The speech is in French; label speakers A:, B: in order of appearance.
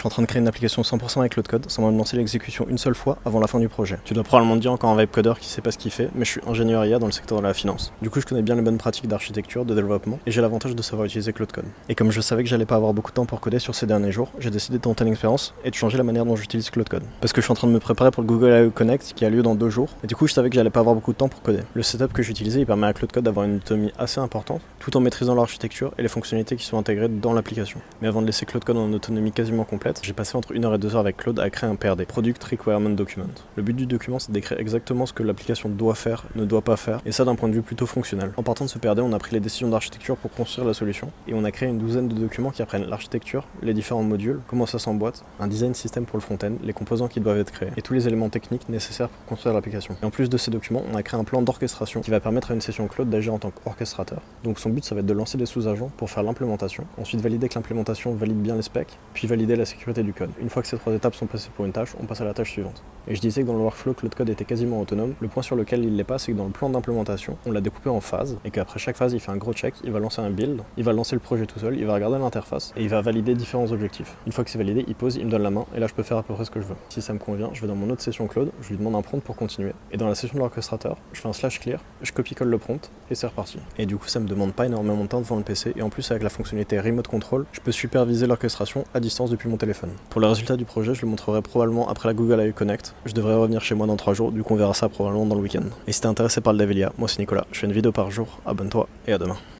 A: suis en train de créer une application 100% avec Claude Code sans même lancer l'exécution une seule fois avant la fin du projet. Tu dois probablement te dire encore un webcodeur qui sait pas ce qu'il fait, mais je suis ingénieur IA dans le secteur de la finance. Du coup, je connais bien les bonnes pratiques d'architecture, de développement, et j'ai l'avantage de savoir utiliser Claude Code. Et comme je savais que j'allais pas avoir beaucoup de temps pour coder sur ces derniers jours, j'ai décidé de tenter l'expérience et de changer la manière dont j'utilise Claude Code. Parce que je suis en train de me préparer pour le Google I/O Connect qui a lieu dans 2 jours, et du coup, je savais que j'allais pas avoir beaucoup de temps pour coder. Le setup que j'utilisais, il permet à Claude Code d'avoir une autonomie assez importante, tout en maîtrisant l'architecture et les fonctionnalités qui sont intégrées dans l'application. Mais avant de laisser Claude Code en autonomie quasiment complète, j'ai passé entre 1 heure et 2 heures avec Claude à créer un PRD, Product Requirement Document. Le but du document, c'est d'écrire exactement ce que l'application doit faire, ne doit pas faire, et ça d'un point de vue plutôt fonctionnel. En partant de ce PRD, on a pris les décisions d'architecture pour construire la solution, et on a créé une douzaine de documents qui apprennent l'architecture, les différents modules, comment ça s'emboîte, un design system pour le front-end, les composants qui doivent être créés, et tous les éléments techniques nécessaires pour construire l'application. Et en plus de ces documents, on a créé un plan d'orchestration qui va permettre à une session Claude d'agir en tant qu'orchestrateur. Donc son but, ça va être de lancer des sous-agents pour faire l'implémentation, ensuite valider que l'implémentation valide bien les specs, puis valider la sécurité du code. Une fois que ces 3 étapes sont passées pour une tâche, on passe à la tâche suivante. Et je disais que dans le workflow, Claude Code était quasiment autonome. Le point sur lequel il l'est pas, c'est que dans le plan d'implémentation, on l'a découpé en phases, et qu'après chaque phase, il fait un gros check, il va lancer un build, il va lancer le projet tout seul, il va regarder l'interface, et il va valider différents objectifs. Une fois que c'est validé, il pose, il me donne la main, et là je peux faire à peu près ce que je veux. Si ça me convient, je vais dans mon autre session Claude, je lui demande un prompt pour continuer, et dans la session de l'orchestrateur, je fais un /clear, je copie-colle le prompt, et c'est reparti. Et du coup, ça me demande pas énormément de temps devant le PC, et en plus avec la fonctionnalité Remote Control, je peux superviser l'orchestration à distance depuis mon téléphone. Pour le résultat du projet, je le montrerai probablement après la Google I/O Connect. Je devrais revenir chez moi dans 3 jours, du coup on verra ça probablement dans le week-end. Et si t'es intéressé par le dev IA, moi c'est Nicolas, je fais une vidéo par jour, abonne-toi et à demain.